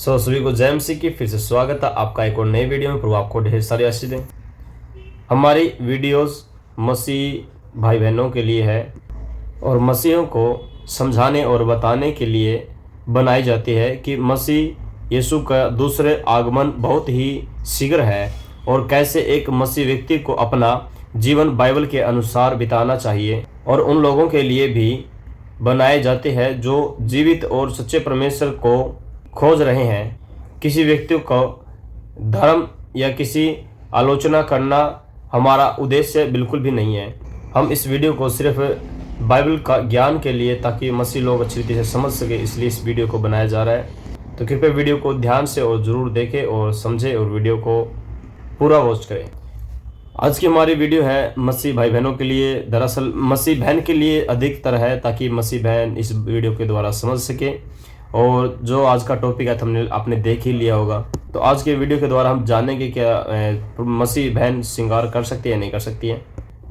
सभी को जय मसीह की फिर से स्वागत है आपका एक और नई वीडियो में। प्रभु आपको ढेर सारी आशीष दें। हमारी वीडियोस मसीह भाई बहनों के लिए है और मसीहों को समझाने और बताने के लिए बनाई जाती है कि मसीह यीशु का दूसरे आगमन बहुत ही शीघ्र है और कैसे एक मसीह व्यक्ति को अपना जीवन बाइबल के अनुसार बिताना चाहिए। और उन लोगों के लिए भी बनाए जाते हैं जो जीवित और सच्चे परमेश्वर को खोज रहे हैं। किसी व्यक्ति को धर्म या किसी आलोचना करना हमारा उद्देश्य बिल्कुल भी नहीं है। हम इस वीडियो को सिर्फ बाइबल का ज्ञान के लिए, ताकि मसीह लोग अच्छी रीति से समझ सके, इसलिए इस वीडियो को बनाया जा रहा है। तो कृपया वीडियो को ध्यान से और ज़रूर देखें और समझें और वीडियो को पूरा वॉच करें। आज की हमारी वीडियो है मसीह भाई बहनों के लिए। दरअसल मसीह बहन के लिए अधिकतर है, ताकि मसीह बहन इस वीडियो के द्वारा समझ सके। और जो आज का टॉपिक है थंबनेल आपने देख ही लिया होगा। तो आज के वीडियो के द्वारा हम जानेंगे क्या मसीह बहन श्रृंगार कर सकती है, नहीं कर सकती है,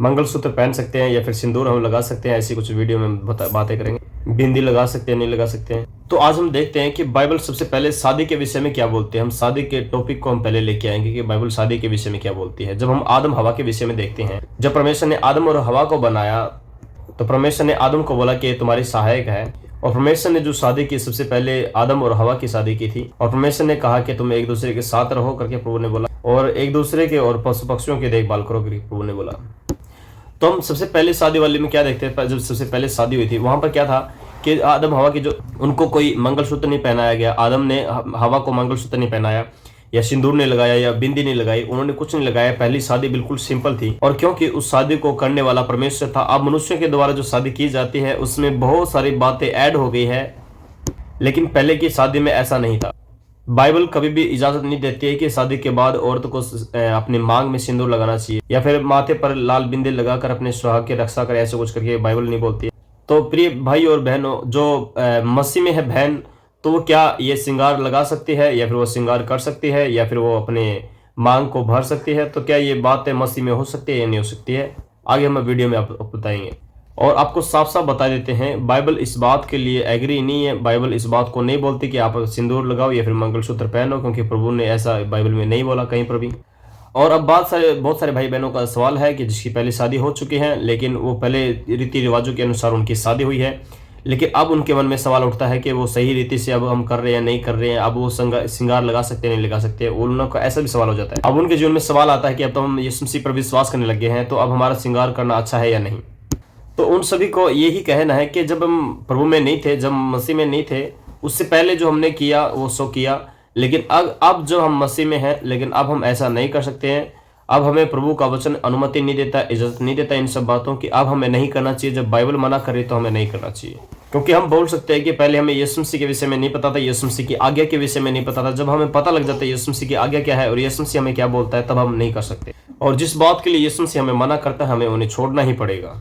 मंगलसूत्र पहन सकते हैं या फिर सिंदूर हम लगा सकते हैं। ऐसी कुछ वीडियो में बातें करेंगे। बिंदी लगा सकते हैं, नहीं लगा सकते हैं। तो आज हम देखते हैं कि बाइबल सबसे पहले शादी के विषय में क्या बोलते हैं। हम शादी के टॉपिक को हम पहले लेके आएंगे कि बाइबल शादी के विषय में क्या बोलती है। जब हम आदम हवा के विषय में देखते हैं, जब परमेश्वर ने आदम और हवा को बनाया तो परमेश्वर ने आदम को बोला कि तुम्हारी सहायक है। और परमेश्वर ने जो शादी की, सबसे पहले आदम और हवा की शादी की थी। और परमेश्वर ने कहा कि तुम एक दूसरे के साथ रहो करके प्रभु ने बोला, और एक दूसरे के और पशु पक्षियों की देखभाल करो करके प्रभु ने बोला। तो हम सबसे पहले शादी वाले में क्या देखते हैं। जब सबसे पहले शादी हुई थी वहां पर क्या था कि आदम हवा की जो उनको कोई मंगलसूत्र नहीं पहनाया गया। आदम ने हवा को मंगलसूत्र नहीं पहनाया या सिंदूर नहीं लगाया या बिंदी नहीं लगाई, उन्होंने कुछ नहीं लगाया। पहली शादी बिल्कुल सिंपल थी। और क्योंकि उस शादी को करने वाला परमेश्वर था, अब मनुष्य के द्वारा जो शादी की जाती है उसमें बहुत सारी बातें ऐड हो गई है, लेकिन पहले की शादी में ऐसा नहीं था। बाइबल कभी भी इजाजत नहीं देती है कि शादी के बाद औरत को अपने मांग में सिंदूर लगाना चाहिए या फिर माथे पर लाल बिंदी लगाकर अपने सुहाग की रक्षा करे, ऐसे कुछ करके बाइबल नहीं बोलती है। तो प्रिय भाई और बहनों, जो मसीह में है बहन, तो वो क्या ये श्रृंगार लगा सकती है या फिर वो श्रृंगार कर सकती है या फिर वो अपने मांग को भर सकती है। तो क्या ये बातें मसीह में हो सकती है या नहीं हो सकती है, आगे हम वीडियो में आप बताएंगे। और आपको साफ साफ बता देते हैं, बाइबल इस बात के लिए एग्री नहीं है। बाइबल इस बात को नहीं बोलती कि आप सिंदूर लगाओ या फिर मंगलसूत्र पहनो, क्योंकि प्रभु ने ऐसा बाइबल में नहीं बोला कहीं पर भी। और अब बहुत सारे भाई बहनों का सवाल है कि जिसकी पहले शादी हो चुकी है, लेकिन वो पहले रीति रिवाजों के अनुसार उनकी शादी हुई है, लेकिन अब उनके मन में सवाल उठता है कि वो सही रीति से अब हम कर रहे हैं नहीं कर रहे हैं, अब वो श्रृंगार लगा सकते हैं नहीं लगा सकते। उन लोगों का ऐसा भी सवाल हो जाता है। अब उनके जीवन में सवाल आता है कि अब तो हम यीशु मसीह पर विश्वास करने लगे हैं, तो अब हमारा श्रृंगार करना अच्छा है या नहीं। तो उन सभी को यही कहना है कि जब हम प्रभु में नहीं थे, जब मसीह में नहीं थे, उससे पहले जो हमने किया वो सो किया, लेकिन अब जो हम मसीह में हैं, लेकिन अब हम ऐसा नहीं कर सकते हैं। अब हमें प्रभु का वचन अनुमति नहीं देता, इजाजत नहीं देता इन सब बातों की। अब हमें नहीं करना चाहिए। जब बाइबल मना करे तो हमें नहीं करना चाहिए, क्योंकि हम बोल सकते हैं कि पहले हमें यीशु मसीह के विषय में नहीं पता था, यीशु मसीह की आज्ञा के विषय में नहीं पता था। जब हमें पता लग जाता है यीशु मसीह की आज्ञा क्या है और यीशु मसीह हमें क्या बोलता है, तब हम नहीं कर सकते। और जिस बात के लिए यीशु मसीह हमें मना करता है, हमें उन्हें छोड़ना ही पड़ेगा।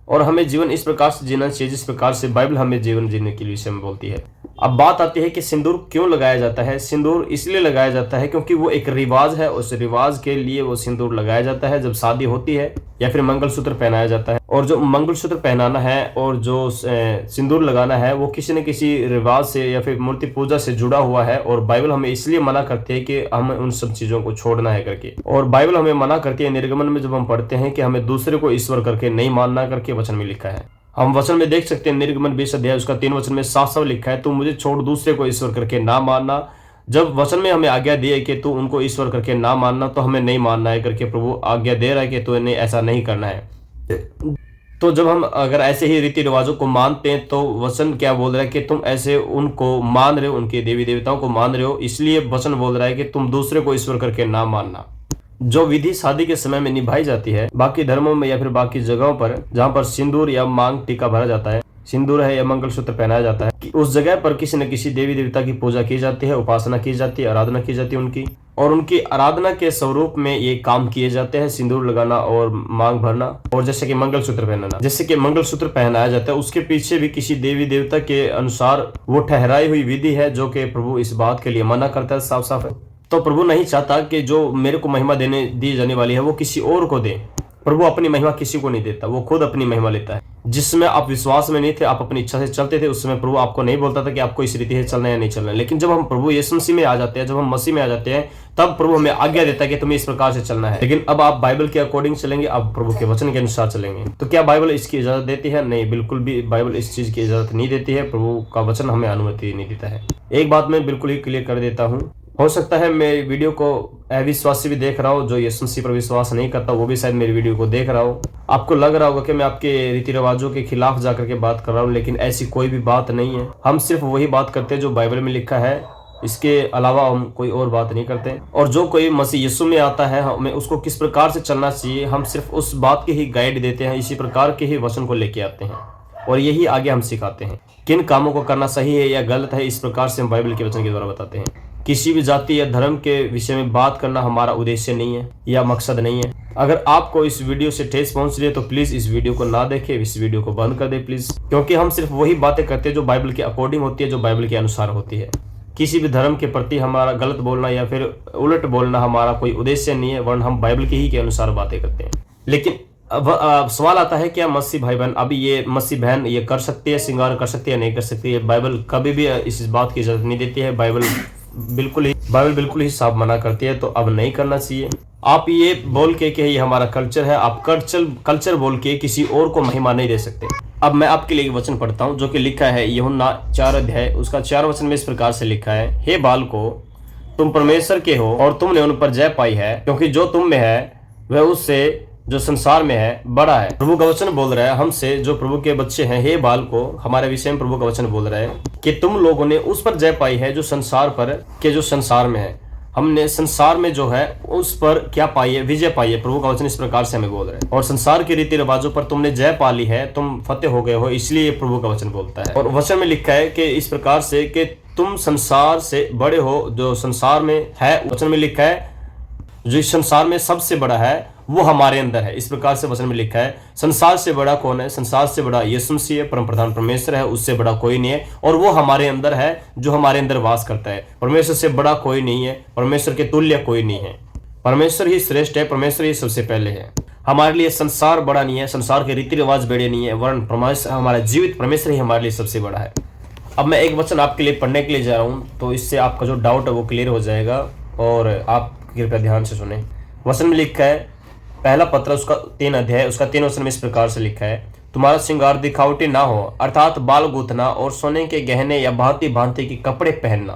और हमें जीवन इस प्रकार से जीना चाहिए जिस प्रकार से बाइबल हमें जीवन जीने के विषय में बोलती है। अब बात आती है कि सिंदूर क्यों लगाया जाता है। सिंदूर इसलिए लगाया जाता है क्योंकि वो एक रिवाज है। उस रिवाज के लिए वो सिंदूर लगाया जाता है जब शादी होती है या फिर मंगलसूत्र पहनाया जाता है। और जो मंगलसूत्र पहनाना है और जो सिंदूर लगाना है वो किसी न किसी रिवाज से या फिर मूर्ति पूजा से जुड़ा हुआ है। और बाइबल हमें इसलिए मना करती है कि हमें उन सब चीजों को छोड़ना है करके। और बाइबल हमें मना करती है, निर्गमन में जब हम पढ़ते हैं कि हमें दूसरे को ईश्वर करके नहीं मानना करके वचन में लिखा है। हम वचन में देख सकते हैं, निर्गमन 20 अध्याय उसका 3 वचन में साफ साफ लिखा है, तू मुझे छोड़ दूसरे को ईश्वर करके ना मानना। जब वचन में हमें आज्ञा दी है कि तू उनको ईश्वर करके ना मानना, तो हमें नहीं मानना है करके प्रभु आज्ञा दे रहा है कि तू ऐसा नहीं करना है। तो जब हम अगर ऐसे ही रीति रिवाजों को मानते हैं, तो वचन क्या बोल रहा है कि तुम ऐसे उनको मान रहे हो, उनके देवी देवताओं को मान रहे हो, इसलिए वचन बोल रहा है कि तुम दूसरे को ईश्वर करके ना मानना। जो विधि शादी के समय में निभाई जाती है बाकी धर्मों में या फिर बाकी जगहों पर, जहाँ पर सिंदूर या मांग टीका भरा जाता है, सिंदूर है या मंगलसूत्र पहनाया जाता है, कि उस जगह पर किसी न किसी देवी देवता की पूजा की जाती है, उपासना की जाती है, आराधना की जाती है उनकी। और उनकी आराधना के स्वरूप में ये काम किए जाते हैं, सिंदूर लगाना और मांग भरना। और जैसे कि मंगलसूत्र पहनाना, जैसे कि मंगलसूत्र पहनाया जाता है, उसके पीछे भी किसी देवी देवता के अनुसार वो ठहराई हुई विधि है, जो कि प्रभु इस बात के लिए मना करता है, साफ साफ है। तो प्रभु नहीं चाहता कि जो मेरे को महिमा दी जाने वाली है वो किसी और को दे। प्रभु अपनी महिमा किसी को नहीं देता, वो खुद अपनी महिमा लेता है। जिसमें आप विश्वास में नहीं थे, आप अपनी इच्छा से चलते थे, उस समय प्रभु आपको नहीं बोलता था कि आपको इस रीति से चलना है या नहीं चलना है। लेकिन जब हम प्रभु यीशु मसीह में आ जाते हैं, जब हम मसीह में आ जाते हैं, तब प्रभु हमें आज्ञा देता है कि तुम्हें इस प्रकार से चलना है। लेकिन अब आप बाइबल के अकॉर्डिंग चलेंगे, अब प्रभु के वचन के अनुसार चलेंगे। तो क्या बाइबल इसकी इजाजत देती है? नहीं, बिल्कुल भी बाइबल इस चीज की इजाजत नहीं देती है। प्रभु का वचन हमें अनुमति नहीं देता है। एक बात मैं बिल्कुल ही क्लियर कर देता हूँ, हो सकता है मेरी वीडियो को अविश्वासी भी देख रहा हो, जो यीशु मसीह पर विश्वास नहीं करता वो भी शायद मेरी वीडियो को देख रहा हो। आपको लग रहा होगा कि मैं आपके रीति रिवाजों के खिलाफ जाकर के बात कर रहा हूँ, लेकिन ऐसी कोई भी बात नहीं है। हम सिर्फ वही बात करते हैं जो बाइबल में लिखा है, इसके अलावा हम कोई और बात नहीं करते। और जो कोई मसीह यीशु में आता है, हमें उसको किस प्रकार से चलना चाहिए, हम सिर्फ उस बात की ही गाइड देते हैं, इसी प्रकार के ही वचन को लेके आते हैं और यही आगे हम सिखाते हैं। किन कामों को करना सही है या गलत है, इस प्रकार से हम बाइबल के वचन के द्वारा बताते हैं। किसी भी जाति या धर्म के विषय में बात करना हमारा उद्देश्य नहीं है या मकसद नहीं है। अगर आपको इस वीडियो से ठेस पहुंच रही है तो प्लीज इस वीडियो को ना देखें, इस वीडियो को बंद कर दे प्लीज, क्योंकि हम सिर्फ वही बातें करते हैं जो बाइबल के अकॉर्डिंग होती है, जो बाइबल के अनुसार होती है। किसी भी धर्म के प्रति हमारा गलत बोलना या फिर उलट बोलना हमारा कोई उद्देश्य नहीं है, वरन हम बाइबल के ही के अनुसार बातें करते हैं। लेकिन अब सवाल आता है, क्या मसीह भाई बहन, अभी ये मसीह बहन ये कर सकती है, श्रृंगार कर सकती है, नहीं कर सकती है? बाइबल कभी भी इस बात की इजाजत नहीं देती है। बाइबल बिल्कुल ही साफ मना करती है, तो अब नहीं करना चाहिए। आप ये बोल के कि ये हमारा कल्चर है, आप कल्चर बोल के किसी और को महिमा नहीं दे सकते। अब मैं आपके लिए एक वचन पढ़ता हूँ जो कि लिखा है यूहन्ना 4 अध्याय उसका 4 वचन में इस प्रकार से लिखा है, हे बालको, तुम परमेश्वर के हो और तुमने उन पर जय पाई है, क्योंकि जो तुम में है वह उससे जो संसार में है बड़ा है। प्रभु का वचन बोल रहा है हमसे, जो प्रभु के बच्चे हैं, हे बालको, हमारे विषय में प्रभु का वचन बोल रहा है कि तुम लोगों ने उस पर जय पाई है जो संसार पर के जो संसार में है। हमने संसार में जो है उस पर क्या पाई है? विजय पाई है। प्रभु का वचन इस प्रकार से हमें बोल रहा है। और संसार के रीति रिवाजों पर तुमने जय पा ली है, तुम फतेह हो गए हो, इसलिए प्रभु का वचन बोलता है। और वचन में लिखा है कि इस प्रकार से कि तुम संसार से बड़े हो, जो संसार में है। वचन में लिखा है जो इस संसार में सबसे बड़ा है वो हमारे अंदर है। इस प्रकार से वचन में लिखा है। संसार से बड़ा कौन है? संसार से बड़ा यीशु मसीह है, परम प्रधान परमेश्वर है, उससे बड़ा कोई नहीं है। और वो हमारे अंदर है, जो हमारे अंदर वास करता है। परमेश्वर से बड़ा कोई नहीं है, परमेश्वर के तुल्य कोई नहीं है। परमेश्वर ही श्रेष्ठ है, परमेश्वर ही सबसे पहले है। हमारे लिए संसार बड़ा नहीं है, संसार के रीति रिवाज बड़े नहीं है, वरन परमेश्वर, हमारा जीवित परमेश्वर ही हमारे लिए सबसे बड़ा है। अब मैं एक वचन आपके लिए पढ़ने के लिए जा रहा हूँ, तो इससे आपका जो डाउट है वो क्लियर हो जाएगा, और आप कृपया ध्यान से सुने। वचन में लिखा है, पहला पत्र उसका 3 अध्याय उसका 3 वचन में इस प्रकार से लिखा है, तुम्हारा श्रृंगार दिखावटी ना हो, अर्थात बाल गूंथना और सोने के गहने या भांति भांति के कपड़े पहनना।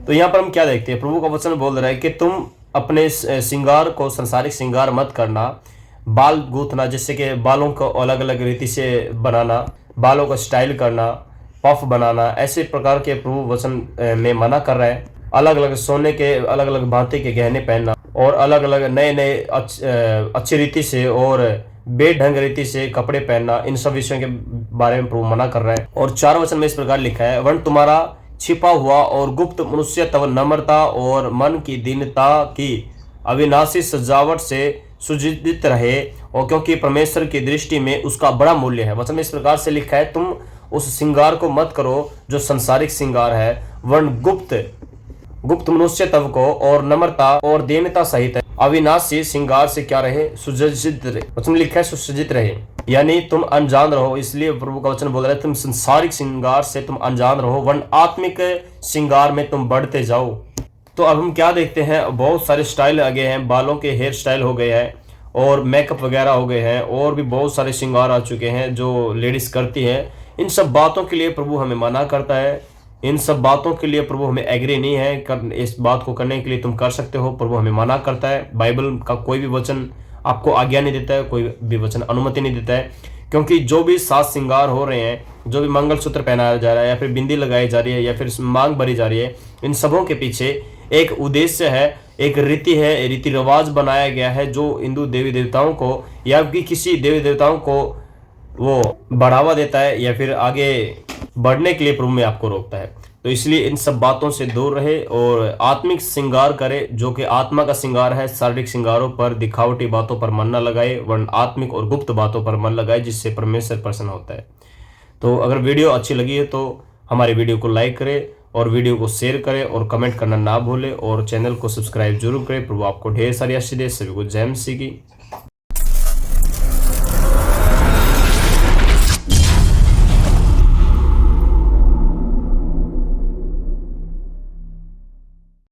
तो यहाँ पर हम क्या देखते हैं? प्रभु का वचन बोल रहा है कि तुम अपने श्रृंगार को संसारिक श्रृंगार मत करना, बाल गूंथना, जिससे कि बालों को अलग अलग रीति से बनाना, बालों का स्टाइल करना, पफ बनाना, ऐसे प्रकार के प्रभु वचन में मना कर रहा है। अलग अलग सोने के अलग अलग भांति के गहने पहनना और अलग अलग नए नए अच्छी रीति से और बेढंग रीति से कपड़े पहनना, इन सब विषयों के बारे में प्रभु मना कर रहा है। और 4 वचन में इस प्रकार लिखा है, वरन तुम्हारा छिपा हुआ और गुप्त मनुष्यत्व नम्रता और मन की दीनता की अविनाशी सजावट से सुजित रहे, और क्योंकि परमेश्वर की दृष्टि में उसका बड़ा मूल्य है। वचन में इस प्रकार से लिखा है, तुम उस श्रृंगार को मत करो जो संसारिक श्रृंगार है, वरन गुप्त मनुष्यत्व को और नम्रता और दीनता सहित अविनाशी श्रृंगार से क्या रहे? सुसज्जित रहे। वचन में लिखा है सुसज्जित रहे, यानी तुम अनजान रहो। इसलिए प्रभु का वचन बोल रहा है, तुम संसारिक श्रृंगार से तुम अनजान रहो, वरन आत्मिक श्रृंगार में तुम बढ़ते जाओ। तो अब हम क्या देखते हैं? बहुत सारे स्टाइल आ गए हैं, बालों के हेयर स्टाइल हो गए हैं और मेकअप वगैरह हो गए हैं, और भी बहुत सारे श्रृंगार आ चुके हैं जो लेडीज करती है। इन सब बातों के लिए प्रभु हमें मना करता है। इन सब बातों के लिए प्रभु हमें एग्री नहीं है। इस बात को करने के लिए तुम कर सकते हो, प्रभु हमें मना करता है। बाइबल का कोई भी वचन आपको आज्ञा नहीं देता है, कोई भी वचन अनुमति नहीं देता है, क्योंकि जो भी साज श्रृंगार हो रहे हैं, जो भी मंगलसूत्र पहनाया जा रहा है या फिर बिंदी लगाई जा रही है या फिर मांग भरी जा रही है, इन सबों के पीछे एक उद्देश्य है, एक रीति है, रीति रिवाज बनाया गया है जो हिंदू देवी देवताओं को या किसी देवी देवताओं को वो बढ़ावा देता है या फिर आगे बढ़ने के लिए प्रभु में आपको रोकता है। तो इसलिए इन सब बातों से दूर रहे और आत्मिक श्रृंगार करे, जो कि आत्मा का श्रृंगार है। शारीरिक श्रृंगारों पर, दिखावटी बातों पर मन न लगाए, वरन आत्मिक और गुप्त बातों पर मन लगाए, जिससे परमेश्वर प्रसन्न होता है। तो अगर वीडियो अच्छी लगी है तो हमारी वीडियो को लाइक करें और वीडियो को शेयर करें और कमेंट करना ना भूलें, और चैनल को सब्सक्राइब जरूर करें। प्रभु आपको ढेर सारी आशीष दे। सभी को जय मसीह की।